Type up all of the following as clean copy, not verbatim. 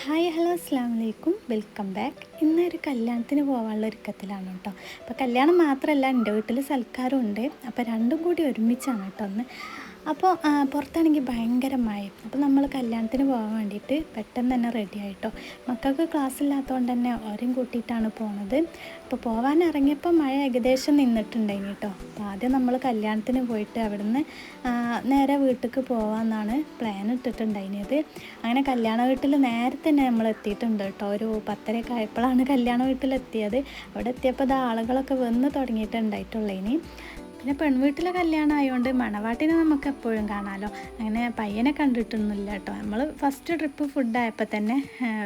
Hi hello അസ്സാം വലൈക്കും welcome back. ഇന്നൊരു കല്യാണത്തിന് പോകാനുള്ള ഒരുക്കത്തിലാണ് കേട്ടോ. അപ്പോൾ കല്യാണം മാത്രമല്ല, എൻ്റെ വീട്ടിൽ സൽക്കാരം ഉണ്ട്. അപ്പോൾ രണ്ടും കൂടി ഒരുമിച്ചാണ് കേട്ടോ ഒന്ന്. അപ്പോൾ പുറത്താണെങ്കിൽ ഭയങ്കര മഴ. അപ്പോൾ നമ്മൾ കല്യാണത്തിന് പോകാൻ വേണ്ടിയിട്ട് പെട്ടെന്ന് തന്നെ റെഡി ആയിട്ടോ. മക്കൾക്ക് ക്ലാസ് ഇല്ലാത്തതുകൊണ്ട് തന്നെ ഓരെയും കൂട്ടിയിട്ടാണ് പോണത്. അപ്പോൾ പോകാൻ ഇറങ്ങിയപ്പോൾ മഴ ഏകദേശം നിന്നിട്ടുണ്ടായിന് കേട്ടോ. അപ്പോൾ ആദ്യം നമ്മൾ കല്യാണത്തിന് പോയിട്ട് അവിടുന്ന് നേരെ വീട്ടിലേക്ക് പോകാമെന്നാണ് പ്ലാൻ ഇട്ടിട്ടുണ്ടായിരുന്നത്. അങ്ങനെ കല്യാണ വീട്ടിൽ നേരത്തെ തന്നെ നമ്മൾ എത്തിയിട്ടുണ്ട് കേട്ടോ. ഒരു 10:30 ആയപ്പോഴാണ് കല്യാണ വീട്ടിലെത്തിയത്. അവിടെ എത്തിയപ്പോൾ ആളുകളൊക്കെ വന്ന് തുടങ്ങിയിട്ടുണ്ടായിട്ടുള്ളൂ. ഇനി പിന്നെ പെൺവീട്ടിലെ കല്യാണം ആയതുകൊണ്ട് മണവാട്ടിനെ നമുക്ക് എപ്പോഴും കാണാമല്ലോ. അങ്ങനെ പയ്യനെ കണ്ടിട്ടൊന്നുമില്ല കേട്ടോ. നമ്മൾ ഫസ്റ്റ് ട്രിപ്പ് ഫുഡായപ്പോൾ തന്നെ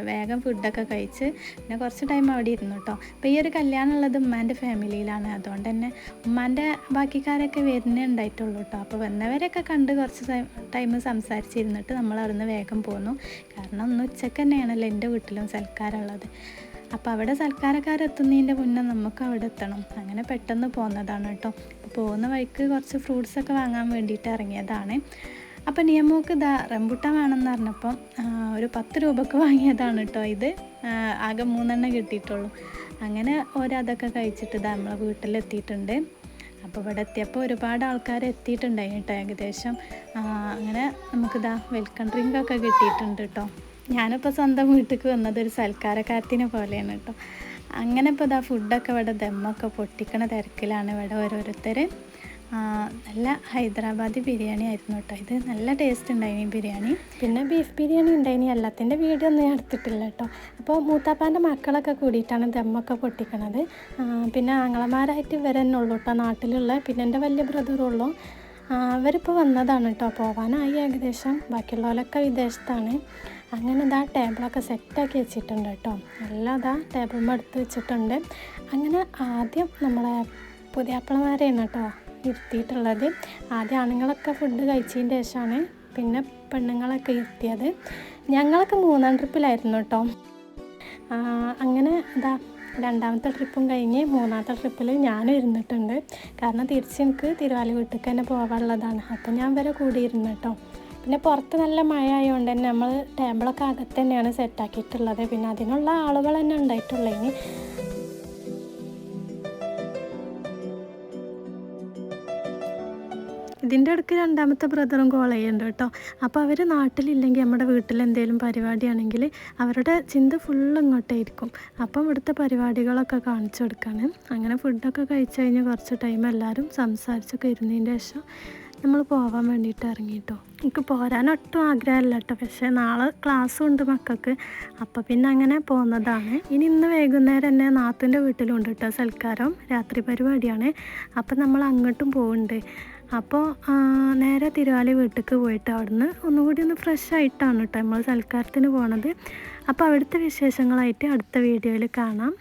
വേഗം ഫുഡൊക്കെ കഴിച്ച് പിന്നെ കുറച്ച് ടൈം അവിടെ ഇരുന്നു കേട്ടോ. അപ്പോൾ ഈ ഒരു കല്യാണം ഉള്ളത് ഉമ്മാൻ്റെ ഫാമിലിയിലാണ്. അതുകൊണ്ട് തന്നെ ഉമ്മാൻ്റെ ബാക്കിക്കാരൊക്കെ വരുന്നേ ഉണ്ടായിട്ടുള്ളൂ കേട്ടോ. അപ്പോൾ വന്നവരൊക്കെ കണ്ട് കുറച്ച് ടൈം സംസാരിച്ചിരുന്നിട്ട് നമ്മൾ അവിടുന്ന് വേഗം പോന്നു. കാരണം ഒന്ന് ഉച്ചക്ക് തന്നെയാണല്ലോ എൻ്റെ വീട്ടിലും സൽക്കാരമുള്ളത്. അപ്പോൾ അവിടെ സൽക്കാരക്കാരെത്തുന്നതിൻ്റെ മുന്നേ നമുക്ക് അവിടെ എത്തണം. അങ്ങനെ പെട്ടെന്ന് പോകുന്നതാണ് കേട്ടോ. അപ്പോൾ പോകുന്ന വഴിക്ക് കുറച്ച് ഫ്രൂട്ട്സൊക്കെ വാങ്ങാൻ വേണ്ടിയിട്ട് ഇറങ്ങിയതാണ്. അപ്പോൾ നിയമമൊക്കെ റംബുട്ടാൻ വേണമെന്ന് പറഞ്ഞപ്പം ഒരു 10 രൂപക്ക് വാങ്ങിയതാണ് കേട്ടോ. ഇത് ആകെ 3 കിട്ടിയിട്ടുള്ളൂ. അങ്ങനെ അതൊക്കെ കഴിച്ചിട്ട് നമ്മളെ വീട്ടിലെത്തിയിട്ടുണ്ട്. അപ്പോൾ ഇവിടെ എത്തിയപ്പോൾ ഒരുപാട് ആൾക്കാർ എത്തിയിട്ടുണ്ടായി കേട്ടോ. ഏകദേശം അങ്ങനെ നമുക്ക് വെൽക്കം ഡ്രിങ്കൊക്കെ കിട്ടിയിട്ടുണ്ട് കേട്ടോ. ഞാനിപ്പോൾ സ്വന്തം വീട്ടിലേക്ക് വന്നത് ഒരു സൽക്കാരക്കാരത്തിനെ പോലെയാണ് കേട്ടോ. അങ്ങനെ ഇപ്പോൾ ഫുഡൊക്കെ ഇവിടെ ദമ്മൊക്കെ പൊട്ടിക്കണ തിരക്കിലാണ് ഇവിടെ ഓരോരുത്തർ. നല്ല ഹൈദരാബാദി ബിരിയാണി ആയിരുന്നു കേട്ടോ. ഇത് നല്ല ടേസ്റ്റ് ഉണ്ടായിനി ബിരിയാണി. പിന്നെ ബീഫ് ബിരിയാണി ഉണ്ടായിനി. എല്ലാത്തിൻ്റെ വീഡിയോ ഒന്നും ഞാൻ എടുത്തിട്ടില്ല കേട്ടോ. അപ്പോൾ മൂത്താപ്പാൻ്റെ മക്കളൊക്കെ കൂടിയിട്ടാണ് ദമ്മൊക്കെ പൊട്ടിക്കണത്. പിന്നെ ആങ്ങളമാരായിട്ട് ഇവർ തന്നെ ഉള്ളൂ കേട്ടോ നാട്ടിലുള്ള. പിന്നെ എൻ്റെ വലിയ ബ്രദറുള്ളൂ. അവരിപ്പോൾ വന്നതാണ് കേട്ടോ. പോകാനായി ഏകദേശം. ബാക്കിയുള്ളവരൊക്കെ വിദേശത്താണ്. അങ്ങനെ ടേബിളൊക്കെ സെറ്റാക്കി വെച്ചിട്ടുണ്ട് കേട്ടോ. എല്ലാം ടേബിളിൽ എടുത്ത് വെച്ചിട്ടുണ്ട്. അങ്ങനെ ആദ്യം നമ്മളെ പുതിയാപ്പിളമാരെയാണ് കേട്ടോ ഇരുത്തിയിട്ടുള്ളത്. ആദ്യം ആണുങ്ങളൊക്കെ ഫുഡ് കഴിച്ചതിൻ്റെ ശേഷമാണ് പിന്നെ പെണ്ണുങ്ങളൊക്കെ ഇരുത്തിയത്. ഞങ്ങളൊക്കെ 3-ാം ട്രിപ്പിലായിരുന്നു കേട്ടോ. അങ്ങനെ രണ്ടാമത്തെ ട്രിപ്പും കഴിഞ്ഞ് 3-ാമത്തെ ട്രിപ്പിൽ ഞാനും ഇരുന്നിട്ടുണ്ട്. കാരണം തിരിച്ച് എനിക്ക് തിരുവാലി വീട്ടിലേക്ക് തന്നെ പോകാനുള്ളതാണ്. അപ്പം ഞാൻ വരെ കൂടിയിരുന്നു കേട്ടോ. പിന്നെ പുറത്ത് നല്ല മഴ ആയതുകൊണ്ട് തന്നെ നമ്മൾ ടേബിളൊക്കെ അകത്ത് തന്നെയാണ് സെറ്റാക്കിയിട്ടുള്ളത്. പിന്നെ അതിനുള്ള ആളുകൾ തന്നെ ഉണ്ടായിട്ടുള്ളൂ. ഇനി ഇതിൻ്റെ ഇടയ്ക്ക് രണ്ടാമത്തെ ബ്രദറും കോൾ ചെയ്യുന്നുണ്ട് കേട്ടോ. അപ്പോൾ അവർ നാട്ടിലില്ലെങ്കിൽ നമ്മുടെ വീട്ടിൽ എന്തെങ്കിലും പരിപാടിയാണെങ്കിൽ അവരുടെ ചിന്ത ഫുള്ള് ഇങ്ങോട്ടായിരിക്കും. അപ്പം ഇവിടുത്തെ പരിപാടികളൊക്കെ കാണിച്ചു കൊടുക്കാണ്. അങ്ങനെ ഫുഡൊക്കെ കഴിച്ച് കഴിഞ്ഞ് കുറച്ച് ടൈം എല്ലാവരും സംസാരിച്ചൊക്കെ ഇരുന്നതിൻ്റെ ശേഷം നമ്മൾ പോകാൻ വേണ്ടിയിട്ട് ഇറങ്ങിയിട്ടോ. എനിക്ക് പോരാനൊട്ടും ആഗ്രഹമില്ല കേട്ടോ. പക്ഷേ നാളെ ക്ലാസ്സും ഉണ്ട് മക്കൾക്ക്. അപ്പോൾ പിന്നെ അങ്ങനെ പോകുന്നതാണ്. ഇന്ന് വൈകുന്നേരം തന്നെ നാത്തൂൻ്റെ വീട്ടിലുണ്ട് കേട്ടോ സൽക്കാരം. രാത്രി പരിപാടിയാണ്. അപ്പം നമ്മൾ അങ്ങോട്ടും പോകുന്നുണ്ട്. അപ്പോൾ നേരെ തിരുവാലി വീട്ടിലേക്ക് പോയിട്ട് അവിടുന്ന് ഒന്നുകൂടി ഫ്രഷ് ആയിട്ടാണ് കേട്ടോ നമ്മൾ സൽക്കാരത്തിന് പോണത്. അപ്പോൾ അവിടുത്തെ വിശേഷങ്ങളായിട്ട് അടുത്ത വീഡിയോയിൽ കാണാം.